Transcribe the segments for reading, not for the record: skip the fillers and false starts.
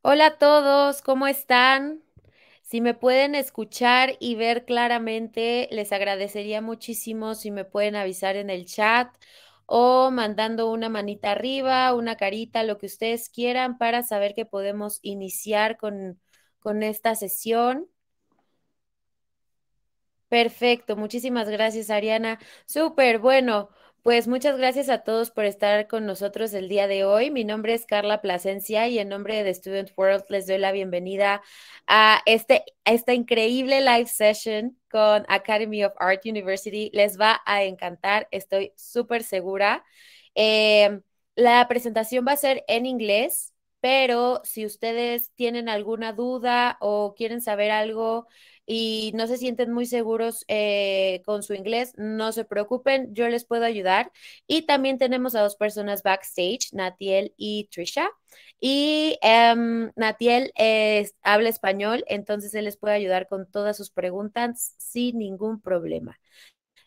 Hola a todos, ¿cómo están? Si me pueden escuchar y ver claramente, les agradecería muchísimo si me pueden avisar en el chat o mandando una manita arriba, una carita, lo que ustedes quieran para saber que podemos iniciar con esta sesión. Perfecto, muchísimas gracias, Ariana. Súper, bueno, pues muchas gracias a todos por estar con nosotros el día de hoy. Mi nombre es Carla Plasencia y en nombre de Student World les doy la bienvenida a esta increíble live session con Academy of Art University. Les va a encantar, estoy súper segura. Eh, la presentación va a ser en inglés, pero si ustedes tienen alguna duda o quieren saber algo y no se sienten muy seguros con su inglés, no se preocupen, yo les puedo ayudar. Y también tenemos a dos personas backstage, Natiel y Trisha. Y Natiel habla español, entonces él les puede ayudar con todas sus preguntas sin ningún problema.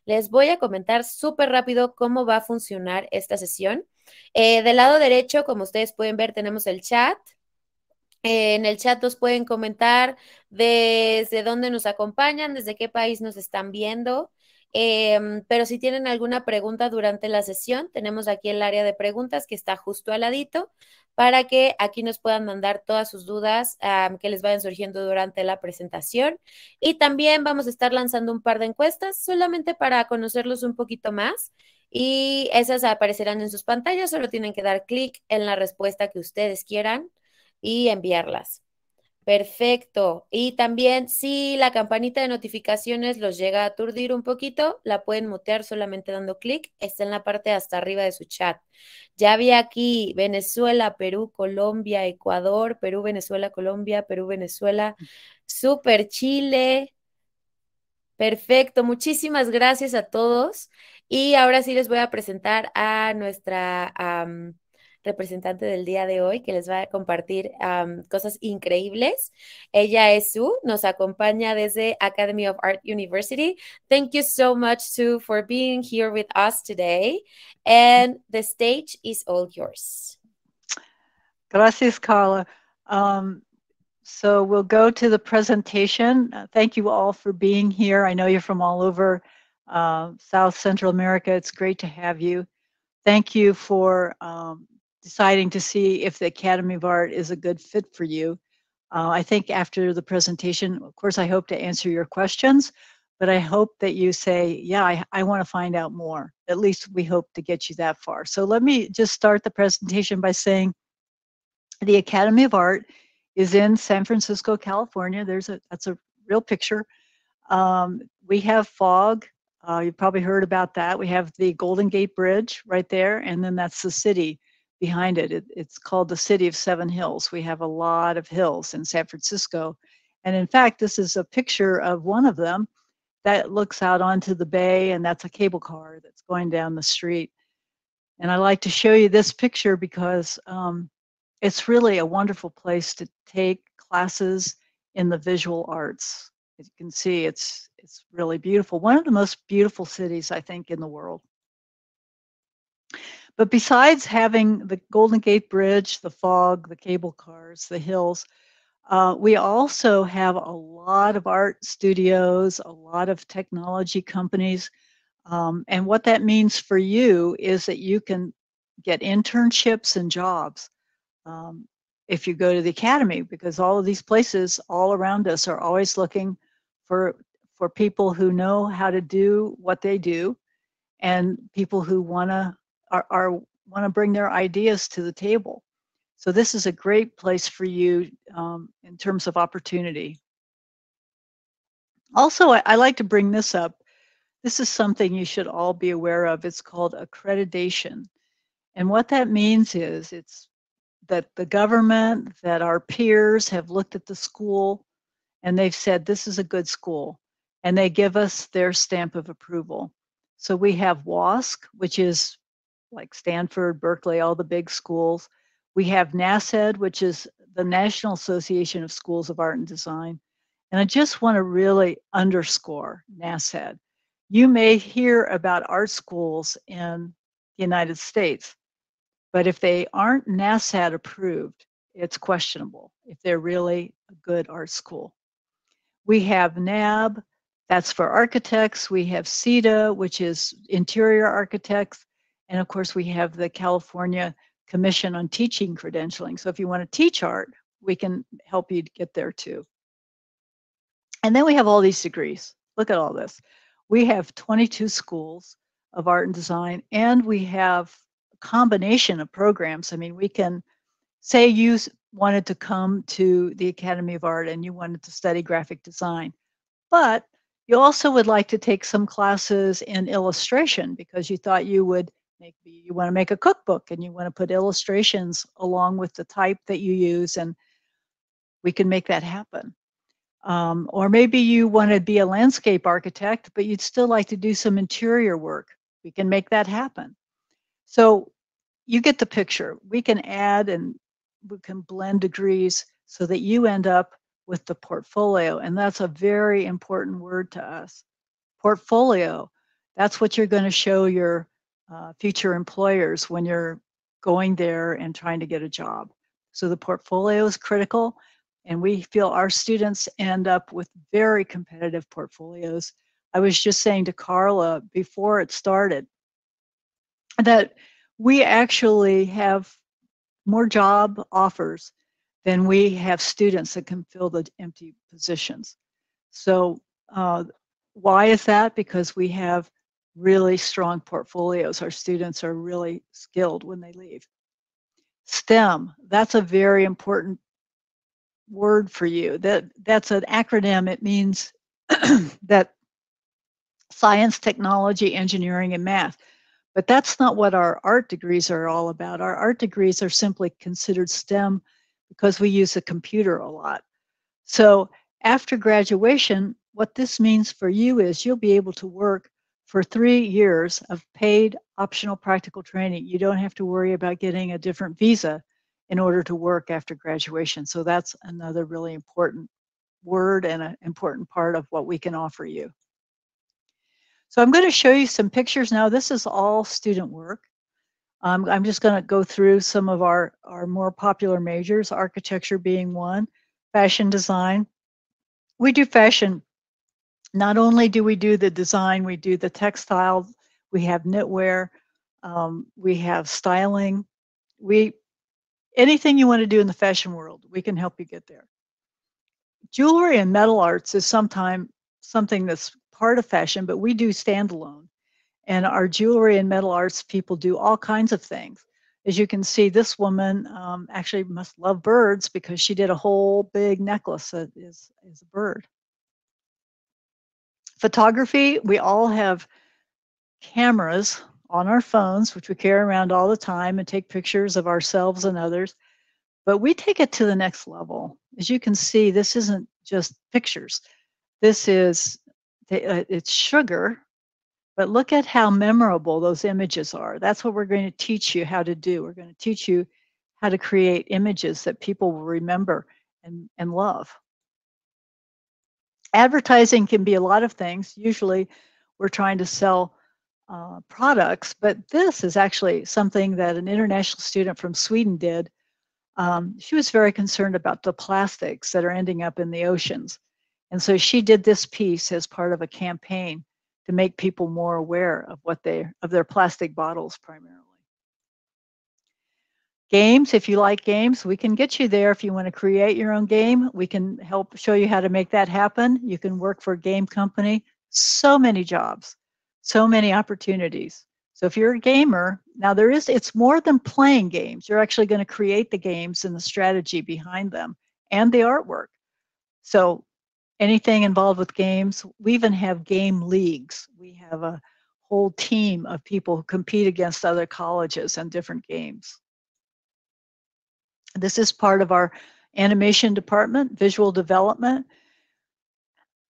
Les voy a comentar súper rápido cómo va a funcionar esta sesión. Del lado derecho, como ustedes pueden ver, tenemos el chat. En el chat nos pueden comentar desde dónde nos acompañan, desde qué país nos están viendo. Pero si tienen alguna pregunta durante la sesión, tenemos aquí el área de preguntas que está justo al ladito para que aquí nos puedan mandar todas sus dudas que les vayan surgiendo durante la presentación. Y también vamos a estar lanzando un par de encuestas solamente para conocerlos un poquito más. Y esas aparecerán en sus pantallas, solo tienen que dar clic en la respuesta que ustedes quieran y enviarlas. Perfecto. Y también si la campanita de notificaciones los llega a aturdir un poquito, la pueden mutear solamente dando clic. Está en la parte hasta arriba de su chat. Ya vi aquí Venezuela, Perú, Colombia, Ecuador, Perú, Venezuela, Colombia, Perú, Venezuela, Super Chile. Perfecto. Muchísimas gracias a todos. Y ahora sí les voy a presentar a nuestra representante del día de hoy que les va a compartir cosas increíbles. Ella es Sue, nos acompaña desde Academy of Art University. Thank you so much, Sue, for being here with us today. And the stage is all yours. Gracias, Carla. So we'll go to the presentation. Thank you all for being here. I know you're from all over South Central America. It's great to have you. Thank you for deciding to see if the Academy of Art is a good fit for you. I think after the presentation, of course, I hope to answer your questions, but I hope that you say, yeah, I want to find out more. At least we hope to get you that far. So let me just start the presentation by saying the Academy of Art is in San Francisco, California. That's a real picture. We have fog. You've probably heard about that. We have the Golden Gate Bridge right there, and then that's the city behind it. It's called the City of Seven Hills. We have a lot of hills in San Francisco. And in fact, this is a picture of one of them that looks out onto the bay, and that's a cable car that's going down the street. And I like to show you this picture because it's really a wonderful place to take classes in the visual arts. As you can see, it's really beautiful. One of the most beautiful cities, I think, in the world. But besides having the Golden Gate Bridge, the fog, the cable cars, the hills, we also have a lot of art studios, a lot of technology companies. And what that means for you is that you can get internships and jobs if you go to the academy, because all of these places all around us are always looking for people who know how to do what they do, and people who want to bring their ideas to the table. So this is a great place for you in terms of opportunity. Also, I like to bring this up. This is something you should all be aware of. It's called accreditation. And what that means is it's that the government, that our peers have looked at the school and they've said, this is a good school. And they give us their stamp of approval. So we have WASC, which is like Stanford, Berkeley, all the big schools. We have NASED, which is the National Association of Schools of Art and Design. And I just want to really underscore NASED. You may hear about art schools in the United States, but if they aren't NASAD approved, it's questionable if they're really a good art school. We have NAB, that's for architects. We have CETA, which is interior architects. And of course, we have the California Commission on Teaching Credentialing. So if you want to teach art, we can help you get there too. And then we have all these degrees. Look at all this. We have 22 schools of art and design, and we have a combination of programs. I mean, we can say you wanted to come to the Academy of Art and you wanted to study graphic design, but you also would like to take some classes in illustration because you thought you would you want to make a cookbook and you want to put illustrations along with the type that you use, and we can make that happen. Or maybe you want to be a landscape architect, but you'd still like to do some interior work. We can make that happen. So you get the picture. We can add and we can blend degrees so that you end up with the portfolio. And that's a very important word to us. Portfolio. That's what you're going to show your future employers when you're going there and trying to get a job. So the portfolio is critical. And we feel our students end up with very competitive portfolios. I was just saying to Carla before it started that we actually have more job offers than we have students that can fill the empty positions. So why is that? Because we have really strong portfolios. Our students are really skilled when they leave. STEM, that's a very important word for you. That's an acronym. It means that science, technology, engineering, and math. But that's not what our art degrees are all about. Our art degrees are simply considered STEM because we use the computer a lot. So after graduation, what this means for you is you'll be able to work for 3 years of paid optional practical training. You don't have to worry about getting a different visa in order to work after graduation. So that's another really important word and an important part of what we can offer you. So I'm going to show you some pictures now. This is all student work. I'm just going to go through some of our more popular majors, architecture being one, fashion design. We do fashion. Not only do we do the design, we do the textile, we have knitwear, we have styling. Anything you want to do in the fashion world, we can help you get there. Jewelry and metal arts is sometimes something that's part of fashion, but we do standalone. And our jewelry and metal arts people do all kinds of things. As you can see, this woman actually must love birds because she did a whole big necklace that is a bird. Photography, we all have cameras on our phones, which we carry around all the time and take pictures of ourselves and others. But we take it to the next level. As you can see, this isn't just pictures. This is, it's sugar, but look at how memorable those images are. That's what we're going to teach you how to do. We're going to teach you how to create images that people will remember and love. Advertising can be a lot of things. Usually we're trying to sell products, but this is actually something that an international student from Sweden did. She was very concerned about the plastics that are ending up in the oceans. And so she did this piece as part of a campaign to make people more aware of their plastic bottles primarily. Games, if you like games, we can get you there. If you want to create your own game, we can help show you how to make that happen. You can work for a game company. So many jobs, so many opportunities. So if you're a gamer, now it's more than playing games. You're actually going to create the games and the strategy behind them and the artwork. So anything involved with games, we even have game leagues. We have a whole team of people who compete against other colleges and different games. This is part of our animation department, visual development.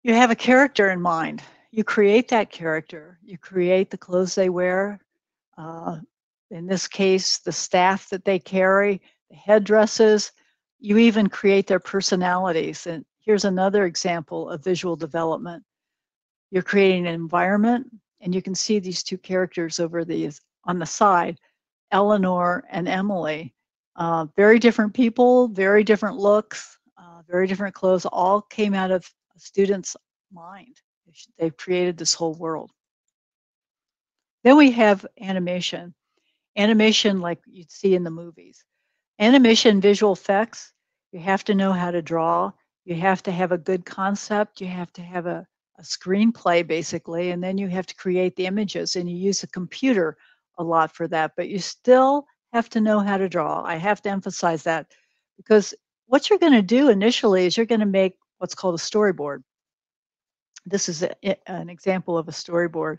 You have a character in mind. You create that character. You create the clothes they wear. In this case, the staff that they carry, the headdresses. You even create their personalities. And here's another example of visual development. You're creating an environment, and you can see these two characters over these on the side, Eleanor and Emily. Very different people, very different looks, very different clothes, all came out of a student's mind. They've created this whole world. Then we have animation. Animation like you'd see in the movies. Animation, visual effects, you have to know how to draw. You have to have a good concept. You have to have a screenplay, basically, and then you have to create the images, and you use a computer a lot for that. But you still have to know how to draw. I have to emphasize that because what you're going to do initially is you're going to make what's called a storyboard. This is an example of a storyboard.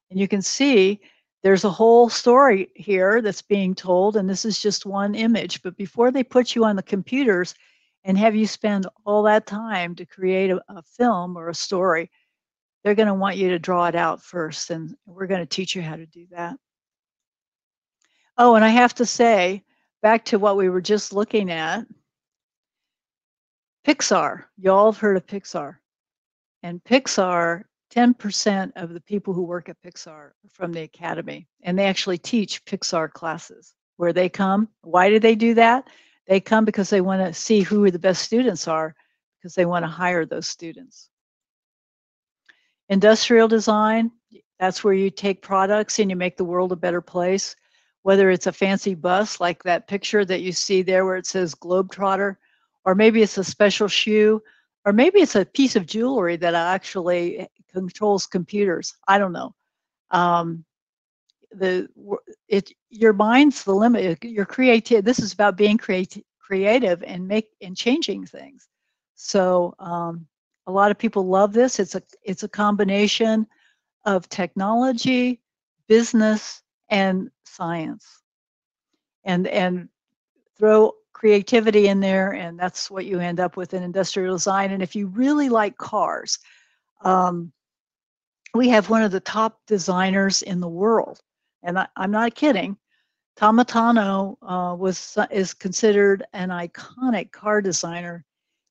And you can see there's a whole story here that's being told, and this is just one image. But before they put you on the computers and have you spend all that time to create a film or a story, they're going to want you to draw it out first, and we're going to teach you how to do that. Oh, and I have to say, back to what we were just looking at, Pixar. You all have heard of Pixar. And Pixar, 10% of the people who work at Pixar are from the academy, and they actually teach Pixar classes. Where they come, why do they do that? They come because they want to see who the best students are, because they want to hire those students. Industrial design, that's where you take products and you make the world a better place. Whether it's a fancy bus like that picture that you see there where it says Globetrotter, or maybe it's a special shoe, or maybe it's a piece of jewelry that actually controls computers. I don't know. Your mind's the limit. Your creative. This is about being creative and changing things. So a lot of people love this. It's a combination of technology, business, and science, and throw creativity in there, and that's what you end up with in industrial design. And if you really like cars, we have one of the top designers in the world, and I'm not kidding. Tomatano is considered an iconic car designer.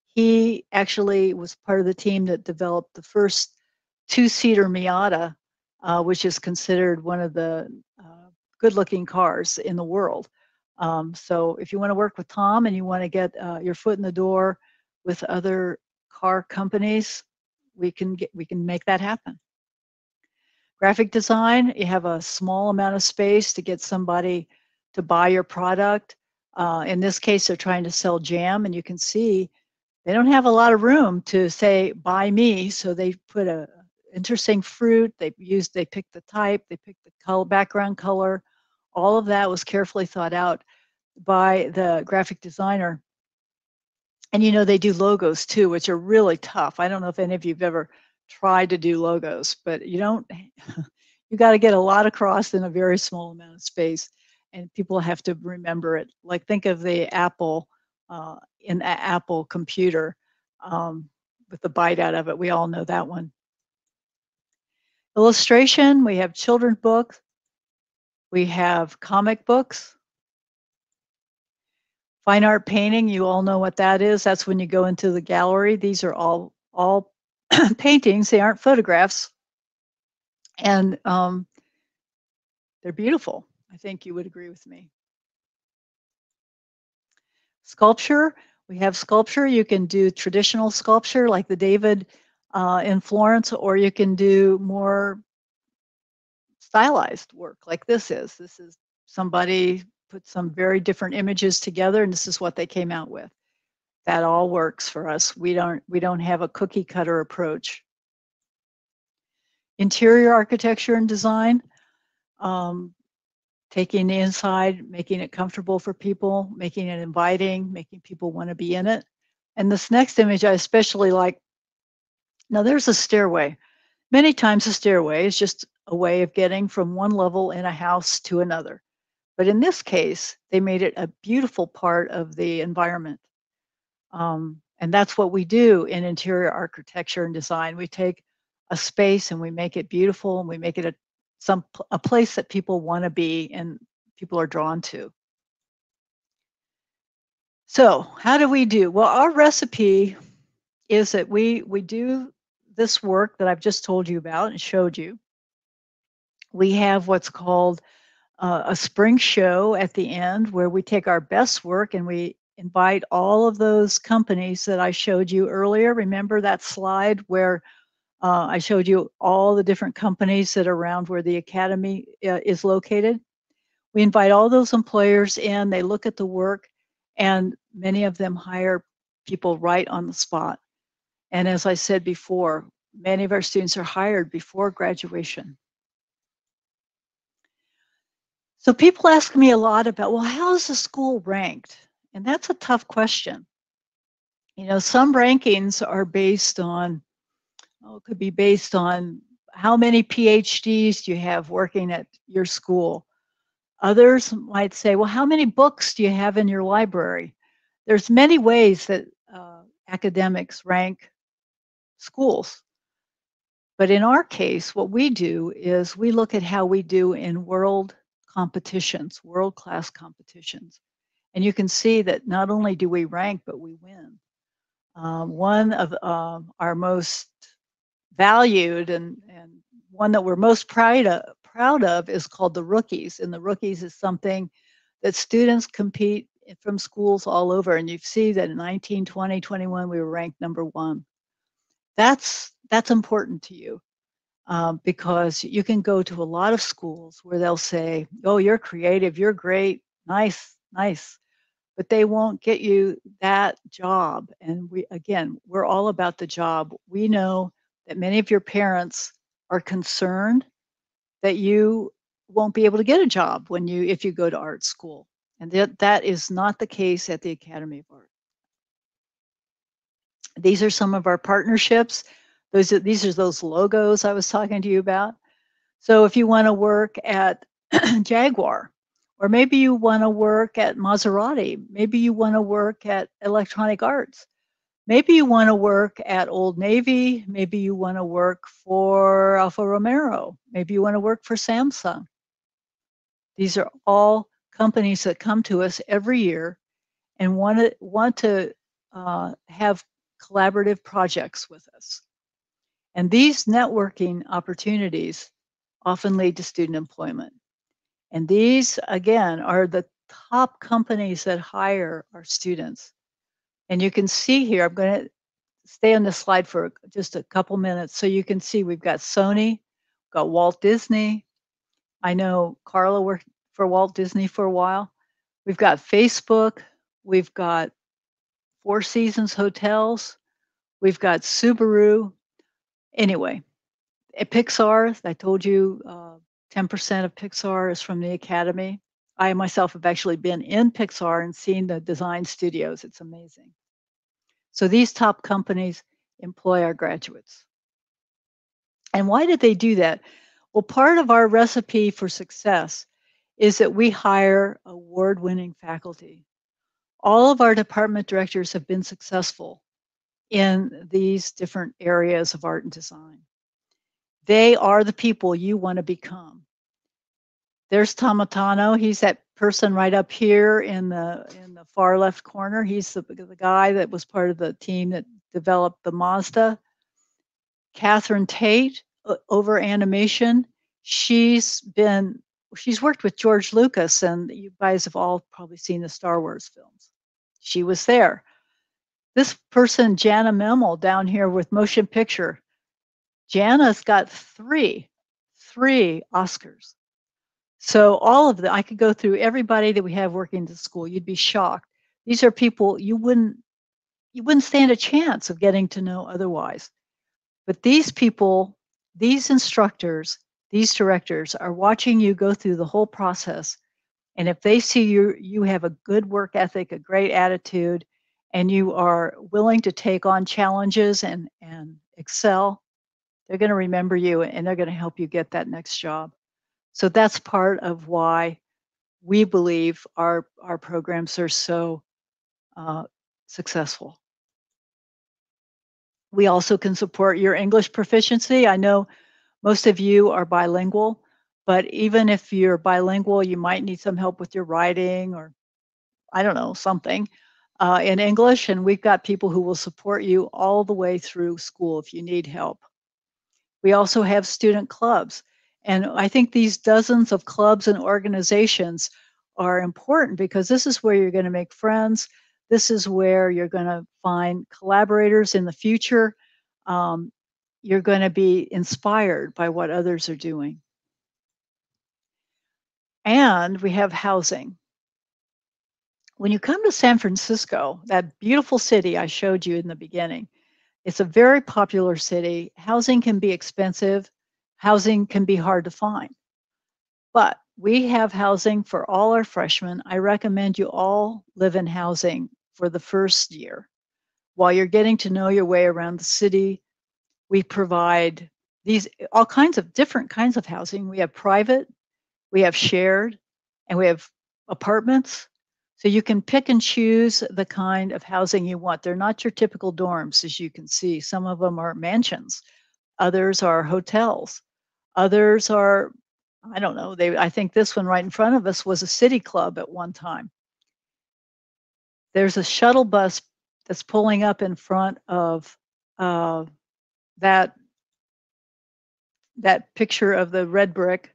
He actually was part of the team that developed the first two-seater Miata, which is considered one of the good-looking cars in the world. So if you want to work with Tom and you want to get your foot in the door with other car companies, we can make that happen. Graphic design, you have a small amount of space to get somebody to buy your product. In this case, they're trying to sell jam, and you can see they don't have a lot of room to say, buy me. So they put a interesting fruit. They picked the type, they picked the color, background color. All of that was carefully thought out by the graphic designer. And they do logos too, which are really tough. I don't know if any of you have ever tried to do logos, but you got to get a lot across in a very small amount of space, and people have to remember it. Like, think of the Apple in the Apple computer with the bite out of it. We all know that one. Illustration, we have children's books, we have comic books. Fine art painting, you all know what that is. That's when you go into the gallery. These are all paintings. They aren't photographs, and they're beautiful. I think you would agree with me. Sculpture, we have sculpture. You can do traditional sculpture like the David in Florence, or you can do more stylized work like this is. This is somebody put some very different images together, and this is what they came out with. That all works for us. We don't have a cookie cutter approach. Interior architecture and design, taking the inside, making it comfortable for people, making it inviting, making people want to be in it. And this next image I especially like. Now there's a stairway. Many times a stairway is just a way of getting from one level in a house to another. But in this case, they made it a beautiful part of the environment. And that's what we do in interior architecture and design. We take a space and we make it beautiful, and we make it a place that people want to be and people are drawn to. So how do we do? Well, our recipe is that we do this work that I've just told you about and showed you. We have what's called a spring show at the end where we take our best work and we invite all of those companies that I showed you earlier. Remember that slide where I showed you all the different companies that are around where the academy is located? We invite all those employers in, they look at the work, and many of them hire people right on the spot. And as I said before, many of our students are hired before graduation. So people ask me a lot about, well, how is the school ranked? And that's a tough question. You know, some rankings are based on, it could be based on how many PhDs do you have working at your school? Others might say, well, how many books do you have in your library? There's many ways that academics rank schools. But in our case, what we do is we look at how we do in world competitions, world-class competitions. And you can see that not only do we rank, but we win. One of our most valued and one that we're most proud of is called the Rookies. And the Rookies is something that students compete from schools all over. And you see that in 19, 20, 21, we were ranked #1. That's important to you because you can go to a lot of schools where they'll say, oh, you're creative, you're great, nice, nice. But they won't get you that job. And we're all about the job. We know that many of your parents are concerned that you won't be able to get a job if you go to art school. And that is not the case at the Academy of Art. These are some of our partnerships. These are those logos I was talking to you about. So if you want to work at Jaguar, or maybe you want to work at Maserati, maybe you want to work at Electronic Arts, maybe you want to work at Old Navy, maybe you want to work for Alfa Romeo, maybe you want to work for Samsung. These are all companies that come to us every year and want to have collaborative projects with us. And these networking opportunities often lead to student employment. And these, again, are the top companies that hire our students. And you can see here, I'm going to stay on this slide for just a couple minutes so you can see we've got Sony, we've got Walt Disney. I know Carla worked for Walt Disney for a while. We've got Facebook, we've got Four Seasons Hotels, we've got Subaru. Anyway, at Pixar, I told you 10% of Pixar is from the Academy. I myself have actually been in Pixar and seen the design studios. It's amazing. So these top companies employ our graduates. And why did they do that? Well, part of our recipe for success is that we hire award-winning faculty. All of our department directors have been successful in these different areas of art and design. They are the people you want to become. There's Tomatano. He's that person right up here in the far left corner. He's the guy that was part of the team that developed the Mazda. Catherine Tate over animation. She's worked with George Lucas, and you guys have all probably seen the Star Wars films. She was there. This person, Jana Memel, down here with motion picture. Jana's got three Oscars. So all of them, I could go through everybody that we have working at the school. You'd be shocked. These are people you wouldn't stand a chance of getting to know otherwise. But these people, these instructors, these directors are watching you go through the whole process. And if they see you have a good work ethic, a great attitude, and you are willing to take on challenges and excel, they're going to remember you and they're going to help you get that next job. So that's part of why we believe our programs are so successful. We also can support your English proficiency. I know most of you are bilingual, but even if you're bilingual, you might need some help with your writing or, I don't know, something in English. And we've got people who will support you all the way through school if you need help. We also have student clubs. And I think these dozens of clubs and organizations are important because this is where you're going to make friends. This is where you're going to find collaborators in the future. Um, you're going to be inspired by what others are doing. And we have housing. When you come to San Francisco, that beautiful city I showed you in the beginning, it's a very popular city. Housing can be expensive. Housing can be hard to find. But we have housing for all our freshmen. I recommend you all live in housing for the first year. While you're getting to know your way around the city, we provide these all kinds of different kinds of housing. We have private, we have shared, and we have apartments. So you can pick and choose the kind of housing you want. They're not your typical dorms, as you can see. Some of them are mansions, others are hotels, others are, I don't know, I think this one right in front of us was a city club at one time. There's a shuttle bus that's pulling up in front of that picture of the red brick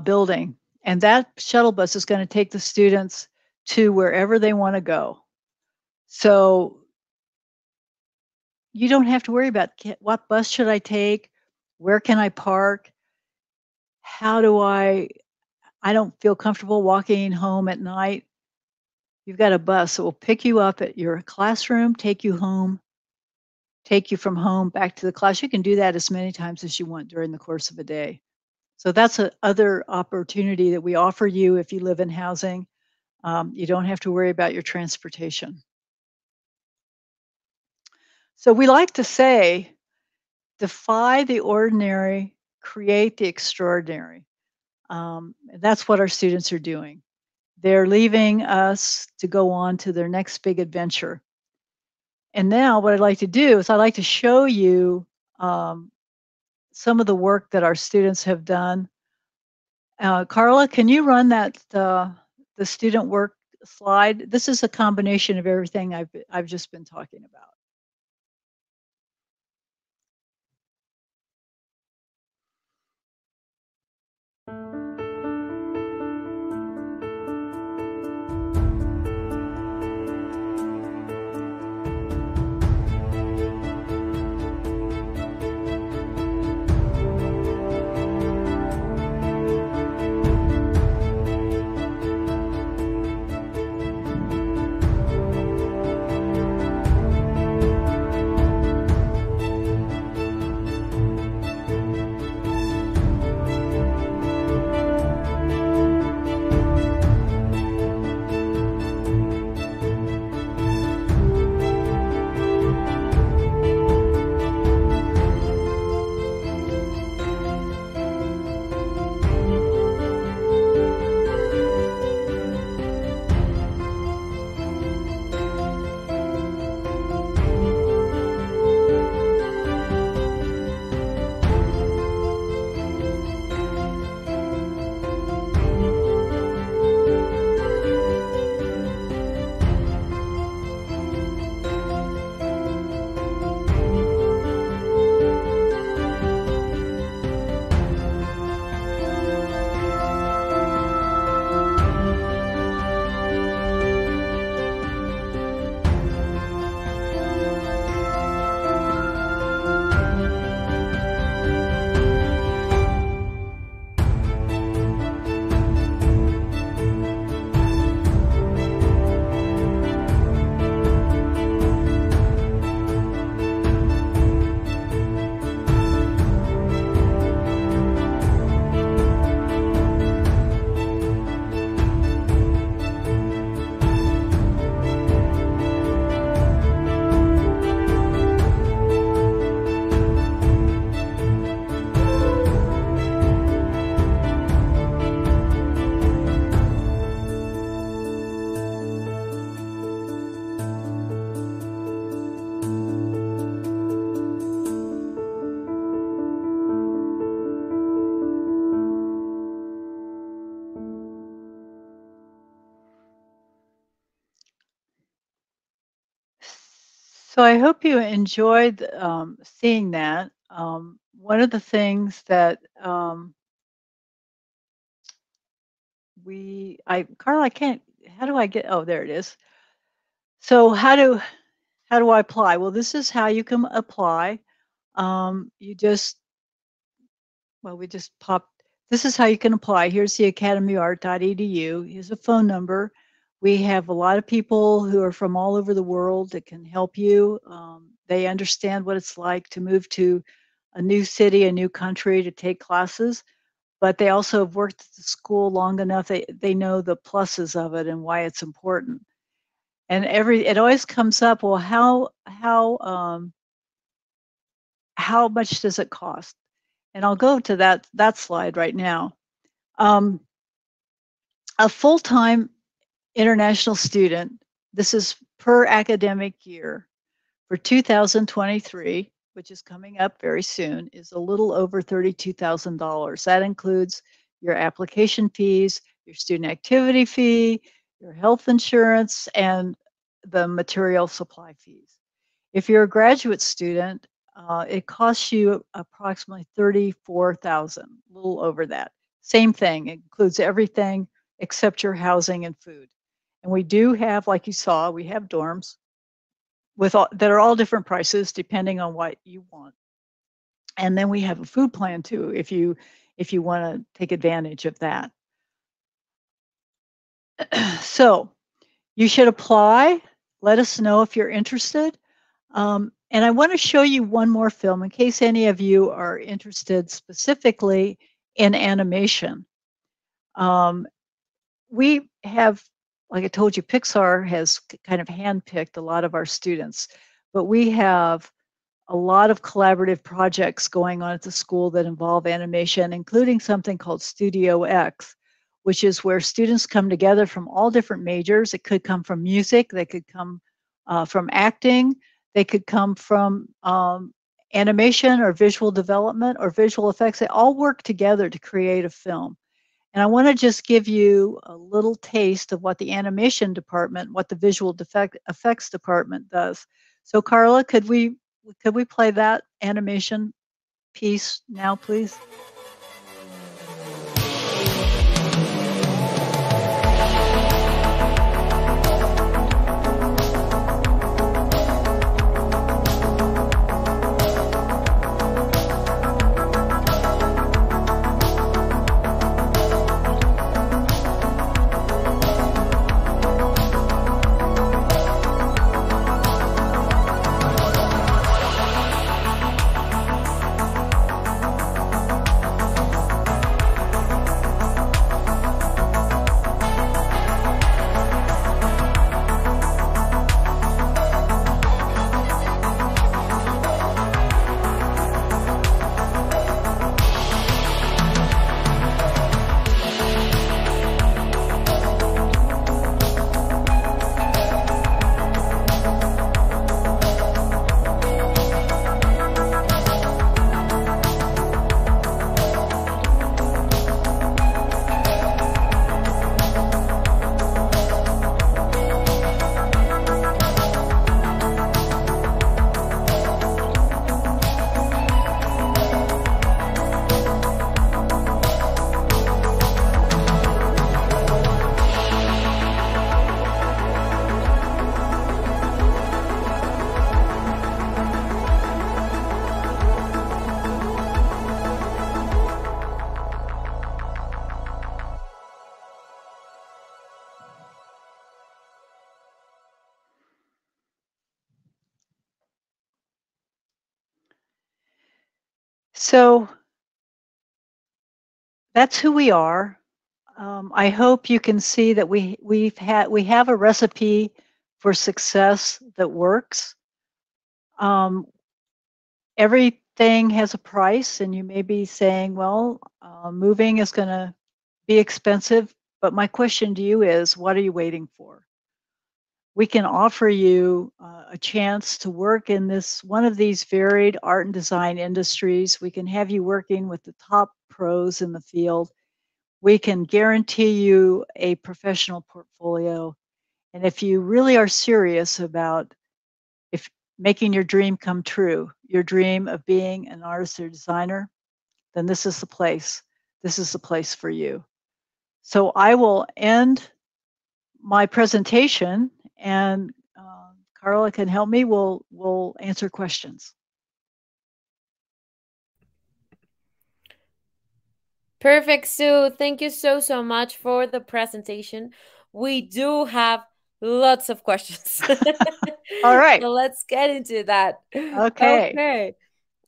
building. And that shuttle bus is going to take the students to wherever they want to go. So you don't have to worry about what bus should I take? Where can I park? How do I don't feel comfortable walking home at night. You've got a bus that will pick you up at your classroom, take you home, take you from home back to the class. You can do that as many times as you want during the course of a day. So that's another opportunity that we offer you if you live in housing. You don't have to worry about your transportation. So we like to say, defy the ordinary, create the extraordinary. That's what our students are doing. They're leaving us to go on to their next big adventure. And now what I'd like to do is I'd like to show you some of the work that our students have done. Carla, can you run that the student work slide? This is a combination of everything I've just been talking about. So I hope you enjoyed seeing that. One of the things that Carla, I can't, how do I get, oh, there it is. So how do I apply? Well, this is how you can apply. You just, well, we just popped, this is how you can apply. Here's the academyart.edu. Here's a phone number. We have a lot of people who are from all over the world that can help you. They understand what it's like to move to a new city, a new country to take classes, but they also have worked at the school long enough. They know the pluses of it and why it's important. And it always comes up, well, how much does it cost? And I'll go to that slide right now. A full-time international student, this is per academic year for 2023, which is coming up very soon, is a little over $32,000. That includes your application fees, your student activity fee, your health insurance, and the material supply fees. If you're a graduate student, it costs you approximately $34,000, a little over that. Same thing, it includes everything except your housing and food. And we do have, like you saw, we have dorms that are all different prices depending on what you want. And then we have a food plan too, if you want to take advantage of that. So you should apply. Let us know if you're interested. And I want to show you one more film in case any of you are interested specifically in animation. We have, like I told you, Pixar has kind of handpicked a lot of our students, but we have a lot of collaborative projects going on at the school that involve animation, including something called Studio X, which is where students come together from all different majors. It could come from music, they could come from acting, they could come from animation or visual development or visual effects. They all work together to create a film. And I want to just give you a little taste of what the animation department, what the visual effects department does. So Carla, could we play that animation piece now, please? So that's who we are. I hope you can see that we have a recipe for success that works. Everything has a price, and you may be saying, well, moving is going to be expensive. But my question to you is, what are you waiting for? We can offer you a chance to work in one of these varied art and design industries. We can have you working with the top pros in the field. We can guarantee you a professional portfolio. And if you really are serious about making your dream come true, your dream of being an artist or designer, then this is the place. This is the place for you. So I will end my presentation, and Carla can help me. We'll answer questions. Perfect, Sue. Thank you so much for the presentation. We do have lots of questions. All right. So let's get into that. Okay. Okay.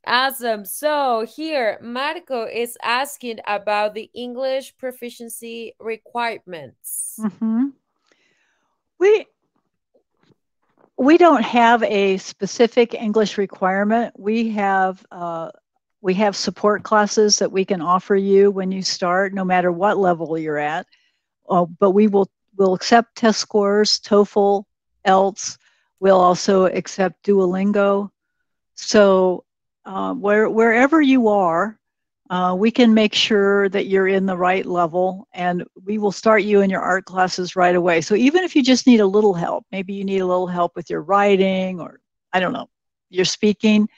Awesome. So here, Marco is asking about the English proficiency requirements. Mm-hmm. We we don't have a specific English requirement. We have support classes that we can offer you when you start, no matter what level you're at. But will accept test scores, TOEFL, else. We'll also accept Duolingo. So wherever you are, we can make sure that you're in the right level, and we will start you in your art classes right away. So even if you just need a little help, maybe you need a little help with your writing, or I don't know, your speaking,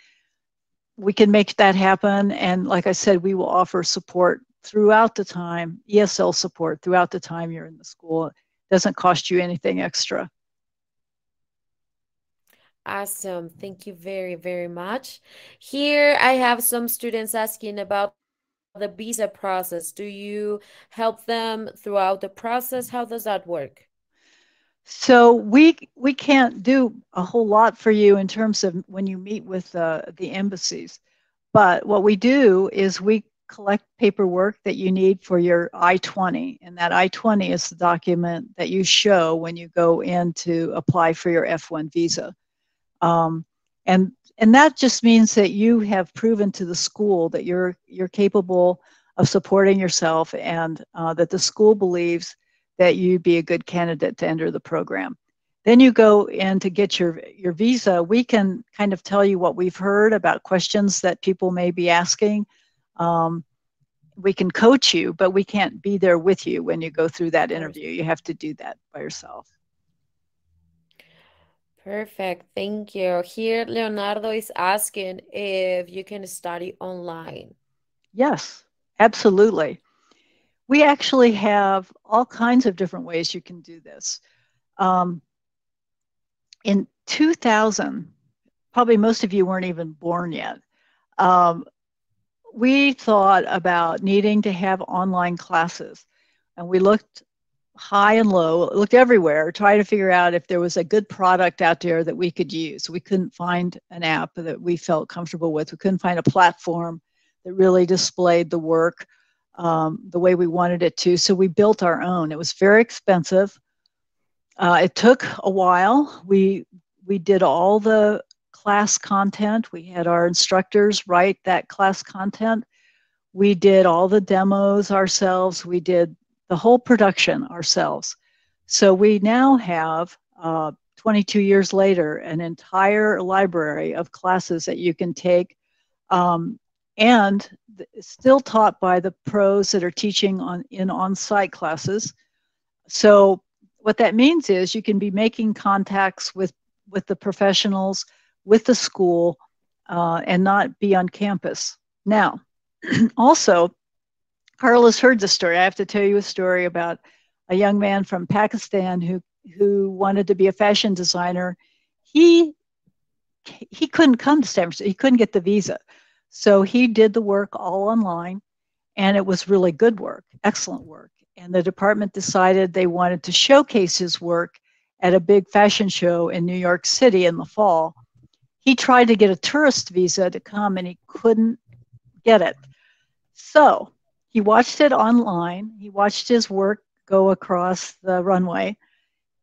we can make that happen. And like I said, we will offer support throughout the time, ESL support throughout the time you're in the school. It doesn't cost you anything extra. Awesome. Thank you very much. Here I have some students asking about the visa process. Do you help them throughout the process? How does that work? So we can't do a whole lot for you in terms of when you meet with the embassies. But what we do is we collect paperwork that you need for your I-20, and that I-20 is the document that you show when you go in to apply for your F1 visa. Um, and and that just means that you have proven to the school that you're capable of supporting yourself, and that the school believes that you'd be a good candidate to enter the program. Then you go in to get your visa. We can kind of tell you what we've heard about questions that people may be asking. Um, we can coach you, but we can't be there with you when you go through that interview. You have to do that by yourself. Perfect. Thank you. Here, Leonardo is asking if you can study online. Yes, absolutely. We actually have all kinds of different ways you can do this. Um, in 2000, probably most of you weren't even born yet. Um, we thought about needing to have online classes, and we looked high and low, looked everywhere, trying to figure out if there was a good product out there that we could use. We couldn't find an app that we felt comfortable with. We couldn't find a platform that really displayed the work the way we wanted it to. So we built our own. It was very expensive. It took a while. We did all the class content. We had our instructors write that class content. We did all the demos ourselves. We did the whole production ourselves. So we now have, 22 years later, an entire library of classes that you can take, and still taught by the pros that are teaching in on-site classes. So what that means is you can be making contacts with the professionals, with the school, and not be on campus. Now, also, Carla's heard the story. I have to tell you a story about a young man from Pakistan who wanted to be a fashion designer. He he couldn't come to San Francisco. He couldn't get the visa, so he did the work all online, and it was really good work, excellent work. And the department decided they wanted to showcase his work at a big fashion show in New York City in the fall. He tried to get a tourist visa to come, and he couldn't get it. So he watched it online. He watched his work go across the runway.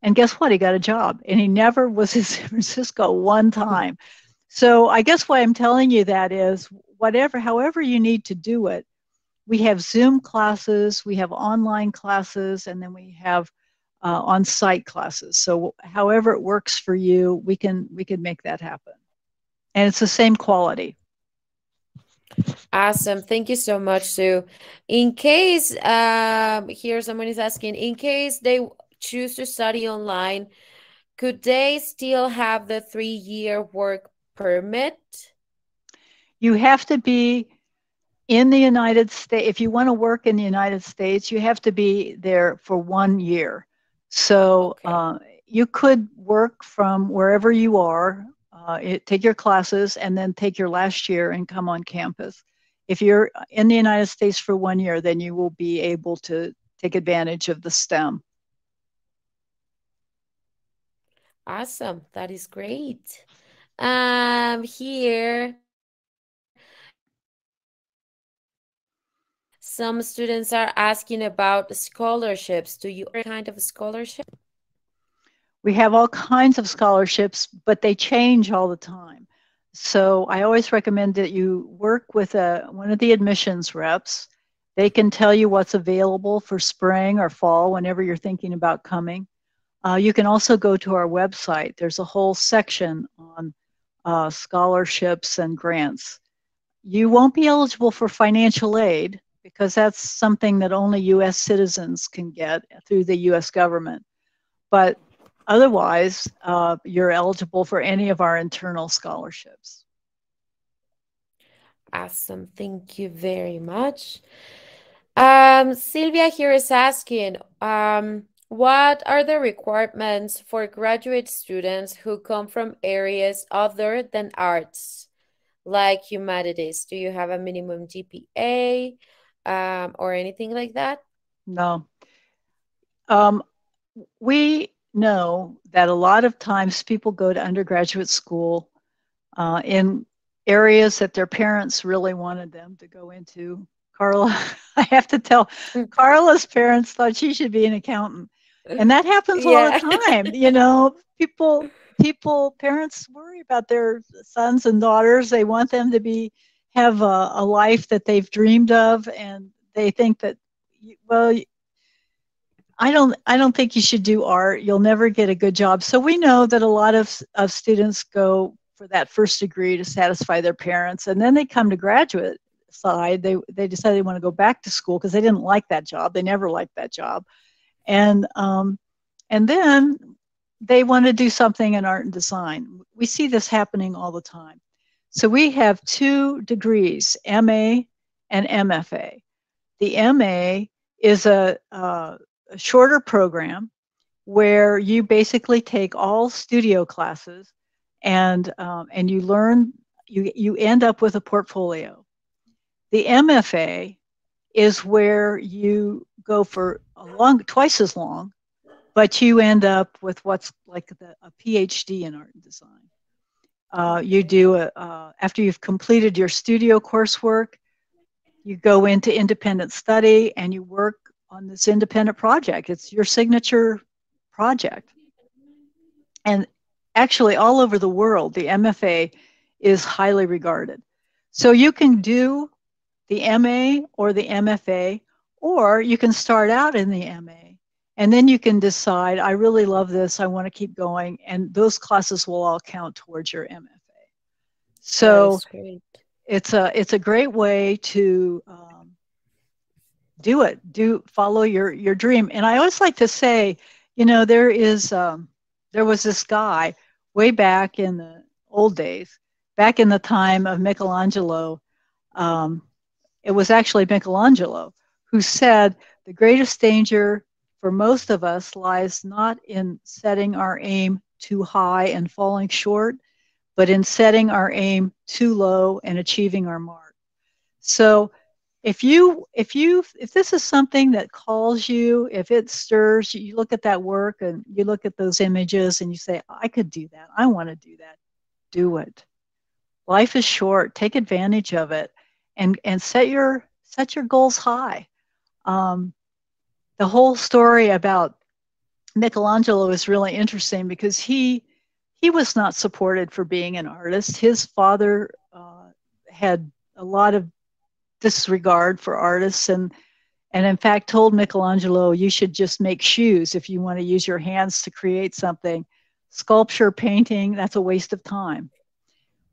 And guess what? He got a job. And he never was in San Francisco one time. So I guess why I'm telling you that is however you need to do it, we have Zoom classes, we have online classes, and then we have on-site classes. So however it works for you, we can make that happen. And it's the same quality. Awesome. Thank you so much, Sue. In case, here someone is asking, in case they choose to study online, could they still have the 3-year work permit? You have to be In the United States, if you want to work in the United States, you have to be there for 1 year. So Okay. you could work from wherever you are, take your classes, and then take your last year and come on campus. If you're in the United States for 1 year, then you will be able to take advantage of the STEM. Awesome. That is great. Here, some students are asking about scholarships. Do you offer kind of a scholarship? We have all kinds of scholarships, but they change all the time. So I always recommend that you work with one of the admissions reps. They can tell you what's available for spring or fall whenever you're thinking about coming. You can also go to our website. There's a whole section on scholarships and grants. You won't be eligible for financial aid because that's something that only US citizens can get through the US government. But otherwise, you're eligible for any of our internal scholarships. Awesome. Thank you very much. Sylvia here is asking, what are the requirements for graduate students who come from areas other than arts, like humanities? Do you have a minimum GPA, or anything like that? No. Um, we know that a lot of times people go to undergraduate school in areas that their parents really wanted them to go into. Carla, I have to tell, Carla's parents thought she should be an accountant. And that happens all the Yeah. time. Parents worry about their sons and daughters. They want them to have a life that they've dreamed of. And they think that, well, I don't think you should do art. You'll never get a good job. So we know that a lot of students go for that first degree to satisfy their parents, and then they come to graduate side. They decide they want to go back to school because they didn't like that job. They never liked that job, and then they want to do something in art and design. We see this happening all the time. So we have 2 degrees, MA and MFA. The MA is a shorter program where you basically take all studio classes and you end up with a portfolio. The MFA is where you go for twice as long, but you end up with what's like a PhD in art and design. You Okay. do after you've completed your studio coursework, you go into independent study and you work on this independent project. It's your signature project. And actually, all over the world, the MFA is highly regarded. So you can do the MA or the MFA, or you can start out in the MA. And then you can decide, I really love this, I want to keep going. And those classes will all count towards your MFA. That So is great. it's a great way to follow your dream. And I always like to say, there was this guy way back in the old days, back in the time of Michelangelo. um, it was actually Michelangelo who said the greatest danger for most of us lies not in setting our aim too high and falling short, but in setting our aim too low and achieving our mark. So if this is something that calls you, if it stirs you, you look at that work and you look at those images and you say, I could do that, I want to do that, do it. Life is short, take advantage of it, and set your goals high. um, the whole story about Michelangelo is really interesting because he was not supported for being an artist. His father had a lot of disregard for artists, and in fact told Michelangelo, you should just make shoes if you want to use your hands to create something. Sculpture, painting, that's a waste of time.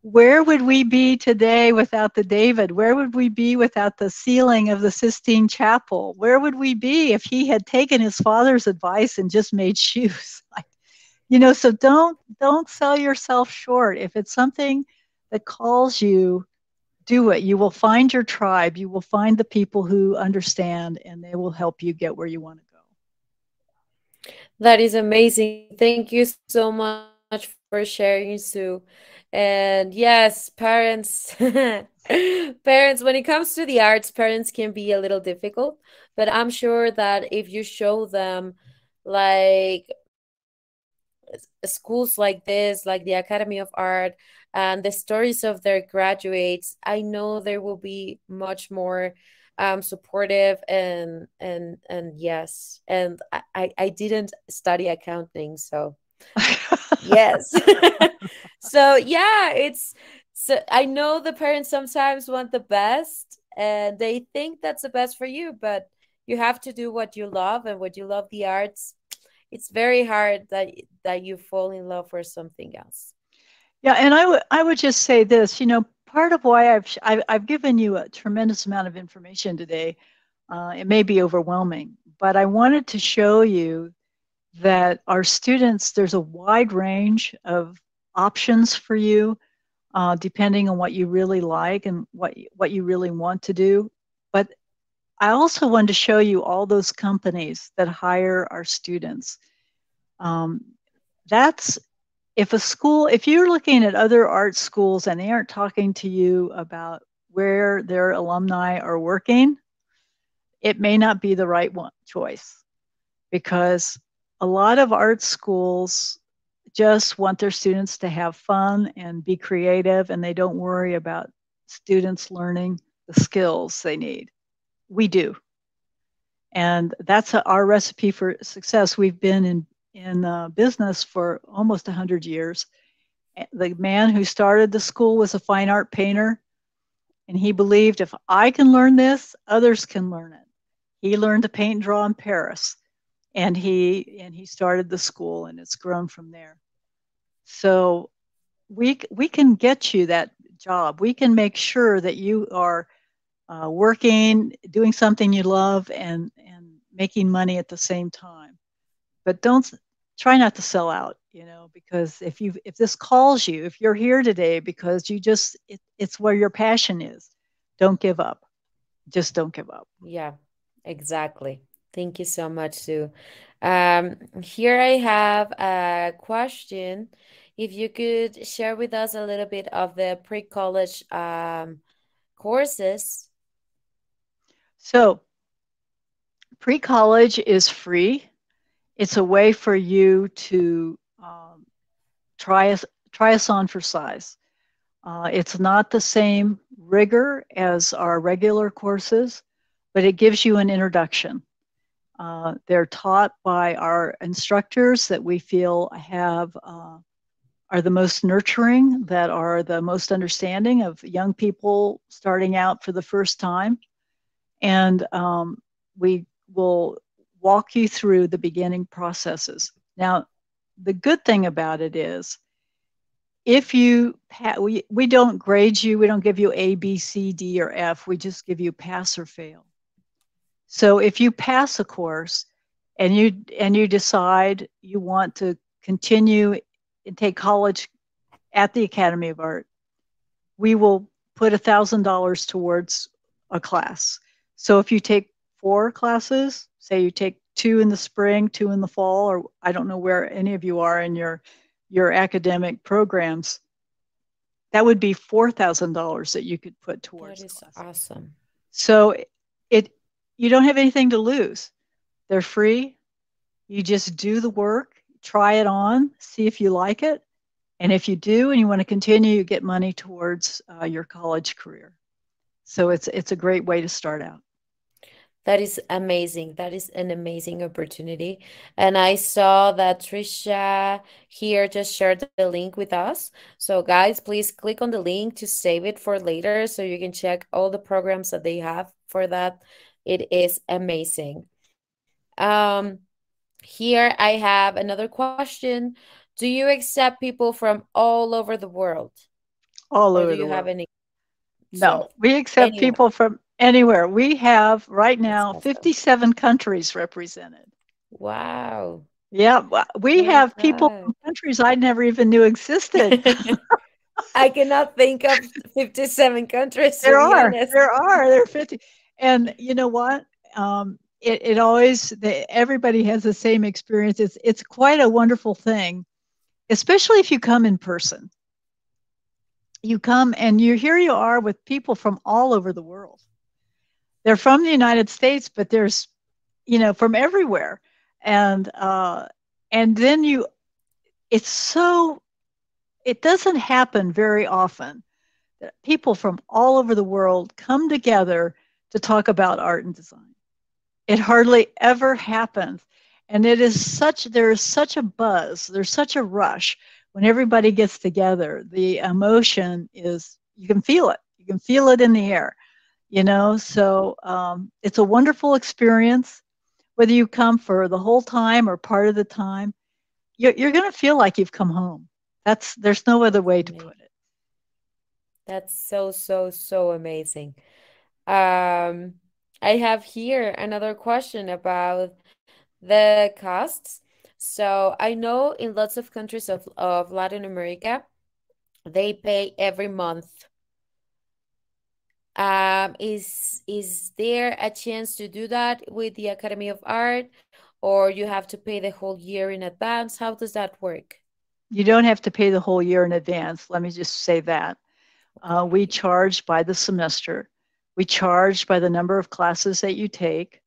Where would we be today without the David? Where would we be without the ceiling of the Sistine Chapel? Where would we be if he had taken his father's advice and just made shoes? So don't sell yourself short. If it's something that calls you, Do it. You will find your tribe. You will find the people who understand, and they will help you get where you want to go. That is amazing. Thank you so much for sharing, Sue. And yes, parents, parents, when it comes to the arts, parents can be a little difficult, but I'm sure that if you show them like schools like this, like the Academy of Art, and the stories of their graduates, I know they will be much more supportive and yes. And I didn't study accounting, so yes. So yeah, it's so I know the parents sometimes want the best and they think that's the best for you, but you have to do what you love, and what you love the arts, it's very hard that you fall in love for something else. Yeah, and I would just say this. Part of why I've given you a tremendous amount of information today. It may be overwhelming, but I wanted to show you that our students, there's a wide range of options for you, depending on what you really like and what you really want to do. But I also wanted to show you all those companies that hire our students. Um, that's if you're looking at other art schools and they aren't talking to you about where their alumni are working, it may not be the right choice, because a lot of art schools just want their students to have fun and be creative, and they don't worry about students learning the skills they need. We do. And that's our recipe for success. We've been in business for almost 100 years. The man who started the school was a fine art painter, and he believed, if I can learn this, others can learn it. He learned to paint and draw in Paris, and he started the school, and it's grown from there. So we can get you that job. We can make sure that you are working, doing something you love, and making money at the same time. But don't try not to sell out, because if this calls you, if you're here today because it's where your passion is, don't give up. Just don't give up. Yeah, exactly. Thank you so much, Sue. Here I have a question. If you could share with us a little bit of the pre-college courses. So pre-college is free. It's a way for you to try us on for size. It's not the same rigor as our regular courses, but it gives you an introduction. They're taught by our instructors that we feel are the most nurturing, that are the most understanding of young people starting out for the first time. And we will walk you through the beginning processes. Now, the good thing about it is, if we don't grade you, we don't give you A, B, C, D, or F. We just give you pass or fail. So if you pass a course and you decide you want to continue and take college at the Academy of Art, we will put $1,000 towards a class. So if you take 4 classes, say you take 2 in the spring, 2 in the fall, or I don't know where any of you are in your academic programs, that would be $4,000 that you could put towards. That is awesome. So you don't have anything to lose. They're free. You just do the work, try it on, see if you like it. And if you do and you want to continue, you get money towards your college career. So it's a great way to start out. That is amazing. That is an amazing opportunity. And I saw that Trisha here just shared the link with us. So guys, please click on the link to save it for later so you can check all the programs that they have for that. It is amazing. Here I have another question. Do you accept people from all over the world? All Or over do the you have world. any? No, So we accept anywhere. people from anywhere. We have right That's now awesome. 57 countries represented. Wow. Yeah, we Oh my have people God. from countries I never even knew existed. I cannot think of 57 countries, to There be are, honest. there are 50. And you know what? It always, everybody has the same experience. It's quite a wonderful thing, especially if you come in person. You come and here you are with people from all over the world. They're from the United States, but there's, from everywhere. And, and then it's so, it doesn't happen very often that people from all over the world come together to talk about art and design. It hardly ever happens. And there is such a buzz, there's such a rush when everybody gets together. The emotion is, you can feel it. You can feel it in the air, So it's a wonderful experience. Whether you come for the whole time or part of the time, you're going to feel like you've come home. There's no other way to put it. That's so, so, so amazing. Um, I have here another question about the costs. So I know in lots of countries of Latin America, they pay every month. Is there a chance to do that with the Academy of Art, or you have to pay the whole year in advance? How does that work? You don't have to pay the whole year in advance. Let me just say that. We Okay. charge by the semester. We charge by the number of classes that you take.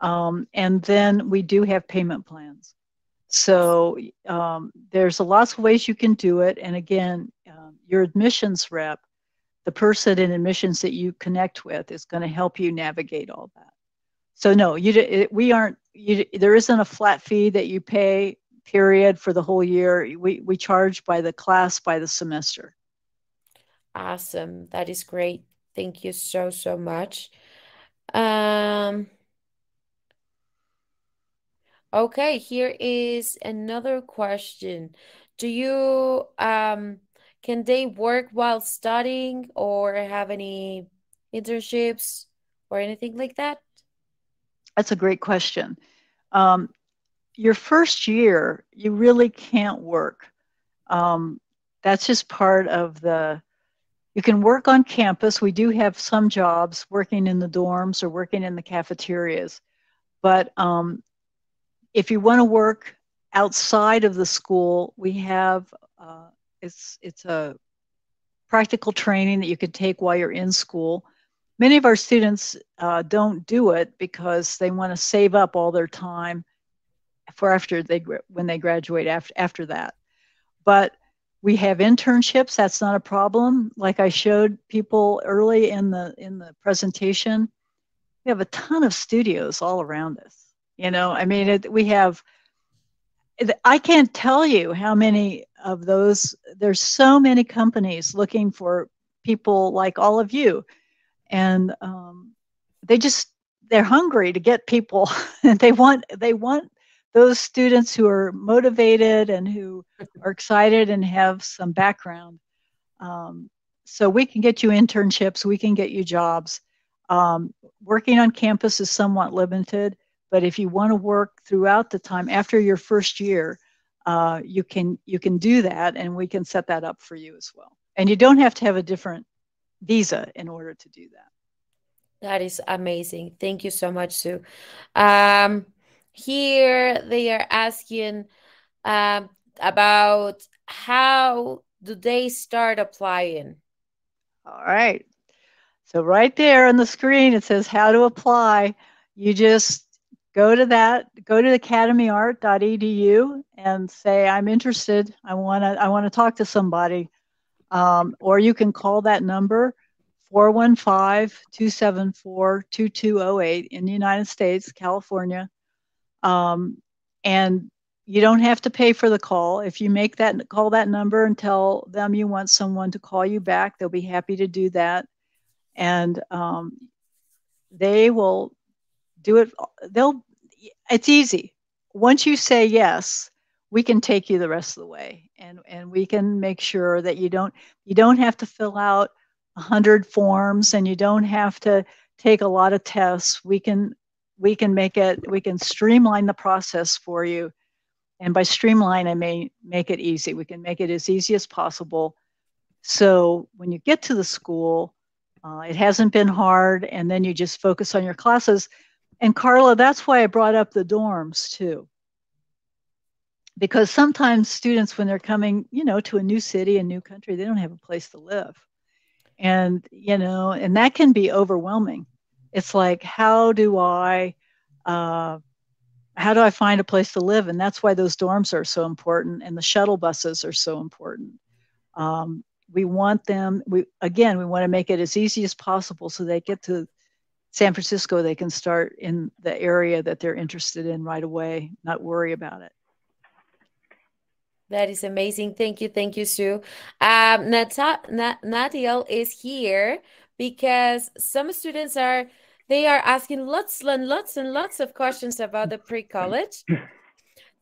And then we do have payment plans. Awesome. So there's lots of ways you can do it. And again, your admissions rep, the person in admissions that you connect with, is going to help you navigate all that. So no, we aren't. There isn't a flat fee that you pay. Period for the whole year. We charge by the class, by the semester. Awesome. That is great. Thank you so, so much. Um, okay, here is another question. Do you can they work while studying or have any internships or anything like that? That's a great question. Um, your first year, you really can't work. Um, that's just part of the. You can work on campus. We do have some jobs working in the dorms or working in the cafeterias, but if you want to work outside of the school, we have it's a practical training that you could take while you're in school. Many of our students don't do it because they want to save up all their time for after they when they graduate after that. But we have internships. That's not a problem. Like I showed people early in the presentation, we have a ton of studios all around us. I mean, we have. I can't tell you how many of those. There's so many companies looking for people like all of you, and they just they're hungry to get people, and they want those students who are motivated and who are excited and have some background. Um, so we can get you internships, we can get you jobs. Working on campus is somewhat limited, but if you want to work throughout the time after your first year, you can do that, and we can set that up for you as well. And you don't have to have a different visa in order to do that. That is amazing. Thank you so much, Sue. Um, Here they are asking about how do they start applying? All right. So right there on the screen, it says how to apply. You just go to academyart.edu and say, I'm interested. I want to talk to somebody. Or you can call that number, 415-274-2208 in the United States, California. And you don't have to pay for the call. If you call that number and tell them you want someone to call you back, they'll be happy to do that. And they will do it. It's easy. Once you say yes, we can take you the rest of the way, and we can make sure that you don't have to fill out 100 forms, and you don't have to take a lot of tests. We can streamline the process for you. And by streamline, I may make it easy. We can make it as easy as possible. So when you get to the school, it hasn't been hard, and then you just focus on your classes. And Carla, that's why I brought up the dorms too. Because sometimes students, when they're coming, to a new city, a new country, they don't have a place to live. And, and that can be overwhelming. It's like, how do I find a place to live? And that's why those dorms are so important, and the shuttle buses are so important. We want them, we want to make it as easy as possible so they get to San Francisco, they can start in the area that they're interested in right away, not worry about it. That is amazing. Thank you, Sue. Nadiel is here because some students they are asking lots and lots and lots of questions about the pre-college.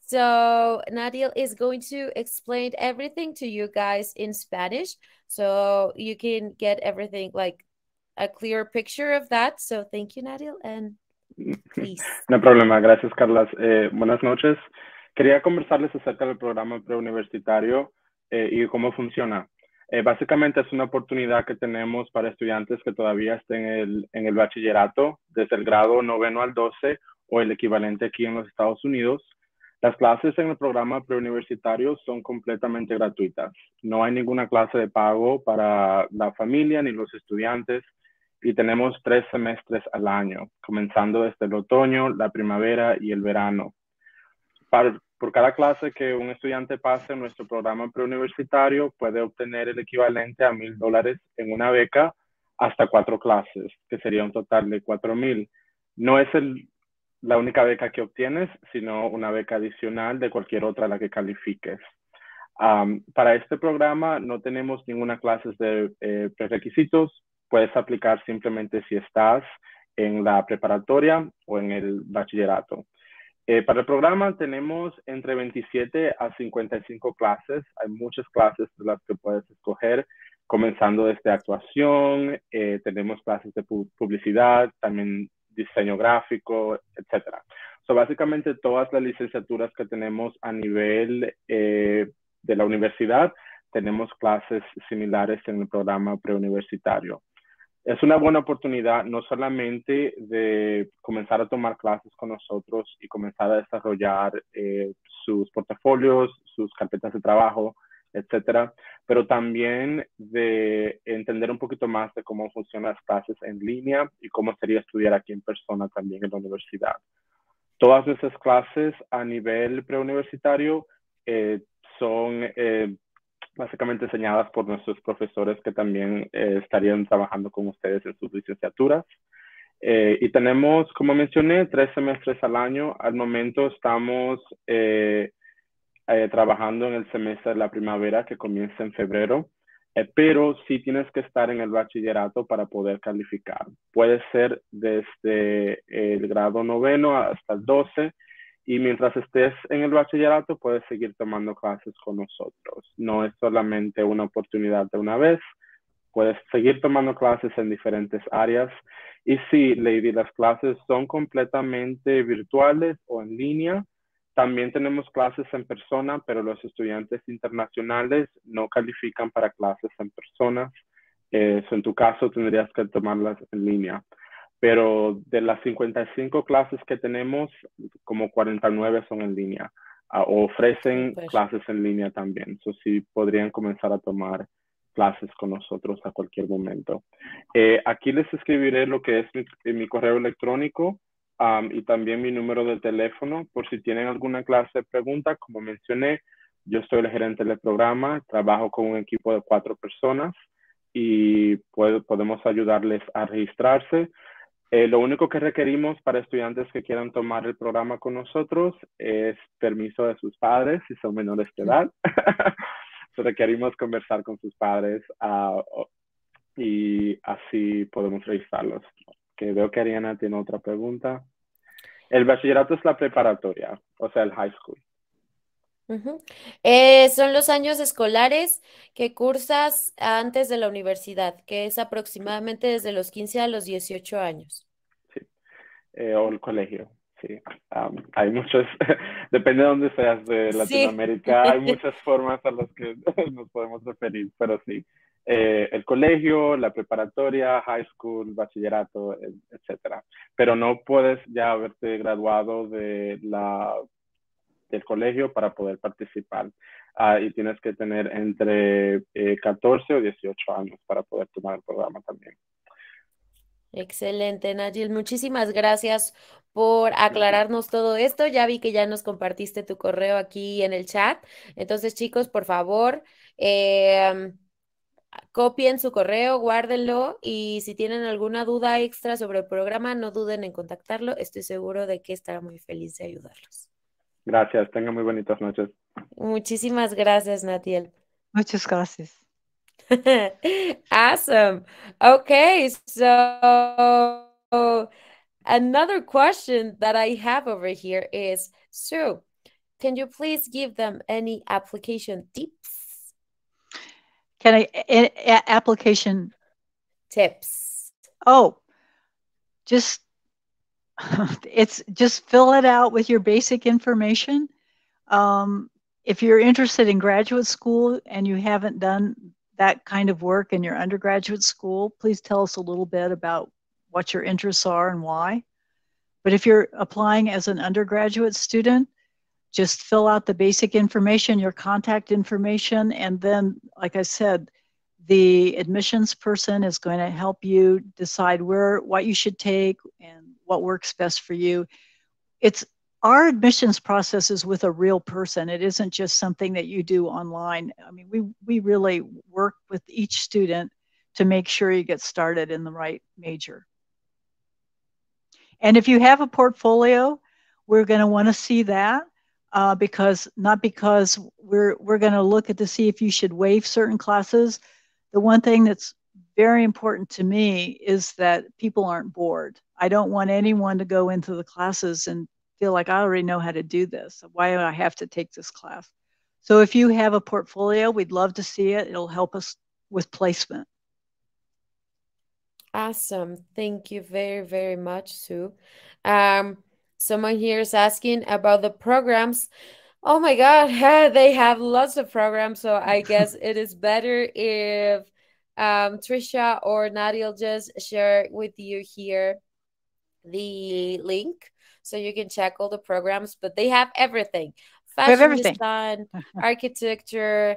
So Nadiel is going to explain everything to you guys in Spanish, so you can get everything like a clear picture of that. So thank you, Nadiel, and please. No hay problema. Gracias, Carlas. Buenas noches. Quería conversarles acerca del programa preuniversitario y cómo funciona. Básicamente es una oportunidad que tenemos para estudiantes que todavía estén en el bachillerato, desde el grado 9 al 12 o el equivalente aquí en los Estados Unidos. Las clases en el programa preuniversitario son completamente gratuitas. No hay ninguna clase de pago para la familia ni los estudiantes y tenemos 3 semestres al año, comenzando desde el otoño, la primavera y el verano. Por cada clase que un estudiante pase en nuestro programa preuniversitario puede obtener el equivalente a $1,000 en una beca hasta 4 clases, que sería un total de $4,000. No es la única beca que obtienes, sino una beca adicional de cualquier otra a la que califiques. Para este programa no tenemos ninguna clase de prerequisitos. Puedes aplicar simplemente si estás en la preparatoria o en el bachillerato. Para el programa tenemos entre 27 a 55 clases. Hay muchas clases de las que puedes escoger, comenzando desde actuación, tenemos clases de publicidad, también diseño gráfico, etc. So, básicamente todas las licenciaturas que tenemos a nivel de la universidad, tenemos clases similares en el programa preuniversitario. Es una buena oportunidad no solamente de comenzar a tomar clases con nosotros y comenzar a desarrollar sus portafolios, sus carpetas de trabajo, etcétera, pero también de entender un poquito más de cómo funcionan las clases en línea y cómo sería estudiar aquí en persona también en la universidad. Todas nuestras clases a nivel preuniversitario son básicamente enseñadas por nuestros profesores que también estarían trabajando con ustedes en sus licenciaturas. Y tenemos, como mencioné, 3 semestres al año. Al momento estamos trabajando en el semestre de la primavera que comienza en febrero, pero sí tienes que estar en el bachillerato para poder calificar. Puede ser desde el grado 9 hasta el 12, y mientras estés en el bachillerato puedes seguir tomando clases con nosotros. No es solamente una oportunidad de una vez, puedes seguir tomando clases en diferentes áreas. Y sí, Lady, las clases son completamente virtuales o en línea. También tenemos clases en persona, pero los estudiantes internacionales no califican para clases en persona. En tu caso tendrías que tomarlas en línea. Pero de las 55 clases que tenemos, como 49 son en línea. Ofrecen clases en línea también. So, sí podrían comenzar a tomar clases con nosotros a cualquier momento. Aquí les escribiré lo que es mi correo electrónico y también mi número de teléfono por si tienen alguna clase de pregunta. Como mencioné, yo soy el gerente del programa, trabajo con un equipo de 4 personas y podemos ayudarles a registrarse. Lo único que requerimos para estudiantes que quieran tomar el programa con nosotros es permiso de sus padres si son menores de edad. Requerimos conversar con sus padres y así podemos registrarlos. Que veo que Ariana tiene otra pregunta. El bachillerato es la preparatoria, o sea, el high school. Son los años escolares que cursas antes de la universidad, que es aproximadamente desde los 15 a los 18 años. Sí, o el colegio, sí. Hay muchos, depende de dónde seas de Latinoamérica, sí. Hay muchas formas a las que nos podemos referir, pero sí, el colegio, la preparatoria, high school, bachillerato, etcétera. Pero no puedes ya haberte graduado del colegio para poder participar. Y tienes que tener entre 14 o 18 años para poder tomar el programa también. Excelente, Nayil. Muchísimas gracias por aclararnos todo esto. Ya vi que ya nos compartiste tu correo aquí en el chat. Entonces, chicos, por favor, copien su correo, guárdenlo y si tienen alguna duda extra sobre el programa, no duden en contactarlo. Estoy seguro de que estará muy feliz de ayudarlos. Gracias, tengan muy bonitas noches. Muchísimas gracias, Natiel. Muchas gracias. Awesome. Okay, so another question that I have over here is, Sue, can you please give them any application tips? Application Tips. Oh, just fill it out with your basic information. If you're interested in graduate school and you haven't done that kind of work in your undergraduate school, please tell us a little bit about what your interests are and why. But if you're applying as an undergraduate student, just fill out the basic information, your contact information, and then, like I said, the admissions person is going to help you decide what you should take and what works best for you. Our admissions process is with a real person. It isn't just something that you do online. I mean, we really work with each student to make sure you get started in the right major. And if you have a portfolio, we're going to want to see that because we're going to look to see if you should waive certain classes. The one thing that's very important to me is that people aren't bored. I don't want anyone to go into the classes and feel like I already know how to do this. Why do I have to take this class? So if you have a portfolio, we'd love to see it. It'll help us with placement. Awesome. Thank you very, very much, Sue. Someone here is asking about the programs. Oh my God, they have lots of programs. So I guess it is better if Trisha or Nadia just share with you here the link so you can check all the programs, but they have everything. Fashion design, architecture,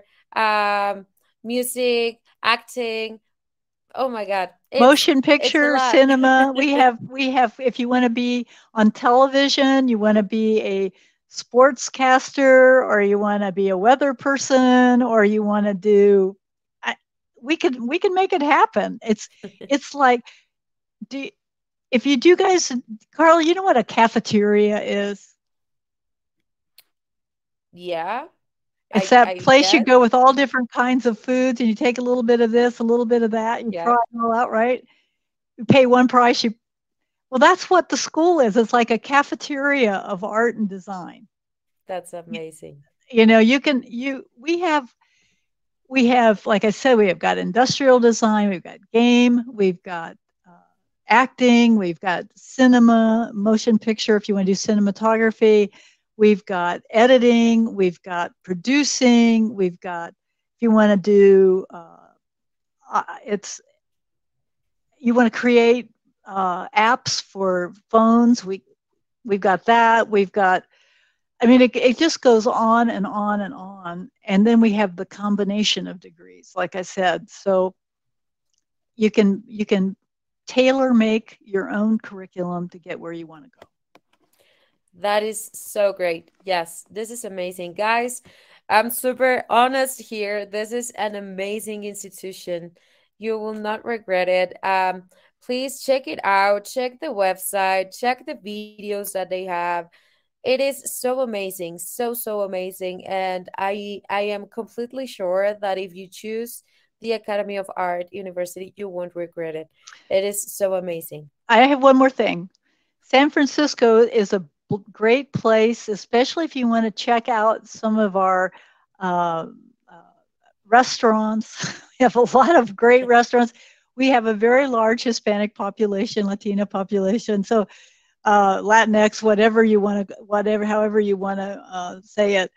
music, acting. Oh my God. Motion picture, cinema. we have, if you want to be on television, you want to be a sportscaster, or you want to be a weather person, or you want to do, we can make it happen. It's like, if you do guys, Carla, you know what a cafeteria is? Yeah. It's that place you go with all different kinds of foods and you take a little bit of this, a little bit of that, you try it all out, right? You pay one price. Well, that's what the school is. It's like a cafeteria of art and design. That's amazing. You know, we have, like I said, we have got industrial design, we've got game, we've got acting, we've got cinema, motion picture, if you want to do cinematography. We've got editing, we've got producing, we've got, if you want to do, you want to create apps for phones, we've got that, we've got, I mean, it just goes on and on and on. And then we have the combination of degrees, like I said. So you can tailor make your own curriculum to get where you want to go. That is so great. Yes, this is amazing. Guys, I'm super honest here. This is an amazing institution. You will not regret it. Please check it out. Check the website. Check the videos that they have. It is so amazing. So amazing. And I am completely sure that if you choose the Academy of Art University, you won't regret it. It is so amazing. I have one more thing. San Francisco is a great place, especially if you want to check out some of our restaurants. We have a lot of great restaurants. We have a very large Hispanic population, Latina population. So Latinx, however you want to say it.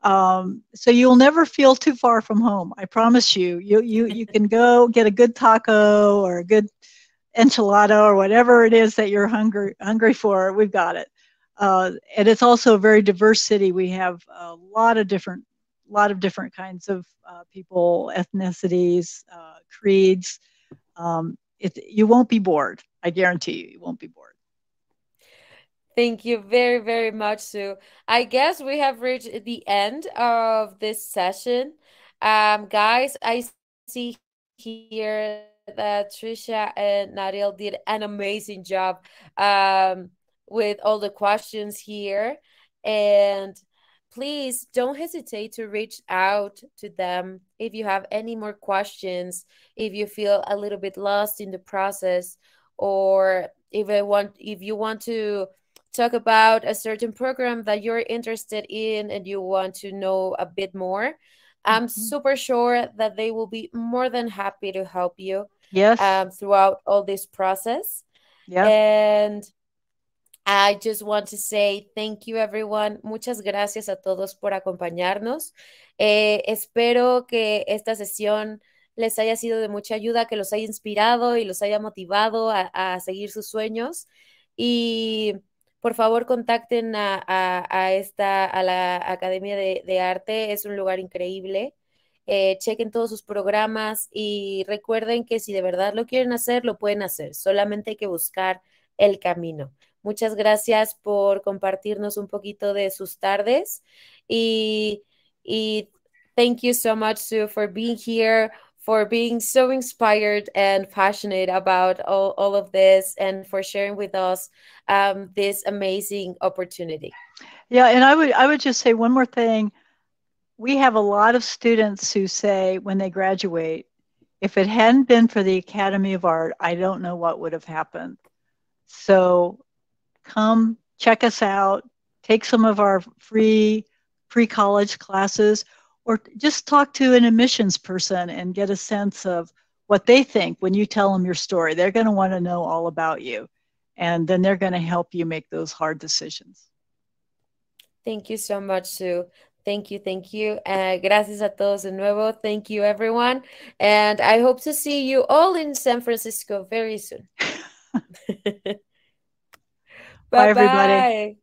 So you'll never feel too far from home. I promise you. You can go get a good taco or a good enchilada or whatever it is that you're hungry for. We've got it. And it's also a very diverse city. We have a lot of different kinds of people, ethnicities, creeds. You won't be bored. I guarantee you, you won't be bored. Thank you very, very much, Sue. I guess we have reached the end of this session. Guys, I see here that Trisha and Nadiel did an amazing job with all the questions here. And please don't hesitate to reach out to them if you have any more questions, if you feel a little bit lost in the process, or if you want to talk about a certain program that you're interested in and you want to know a bit more. I'm super sure that they will be more than happy to help you throughout all this process. Yeah. And I just want to say thank you, everyone. Muchas gracias a todos por acompañarnos. Espero que esta sesión les haya sido de mucha ayuda, que los haya inspirado y los haya motivado a seguir sus sueños. Y por favor, contacten a la Academia de Arte. Es un lugar increíble. Chequen todos sus programas y recuerden que si de verdad lo quieren hacer, lo pueden hacer. Solamente hay que buscar el camino. Muchas gracias por compartirnos un poquito de sus tardes y thank you so much, Sue, for being here, for being so inspired and passionate about all of this, and for sharing with us this amazing opportunity. Yeah, and I would just say one more thing. We have a lot of students who say when they graduate, if it hadn't been for the Academy of Art, I don't know what would have happened. So come check us out, take some of our free pre-college classes, or just talk to an admissions person and get a sense of what they think when you tell them your story. They're going to want to know all about you, and then they're going to help you make those hard decisions. Thank you so much, Sue. Thank you, thank you. Gracias a todos de nuevo. Thank you, everyone. And I hope to see you all in San Francisco very soon. Bye, everybody. Bye-bye.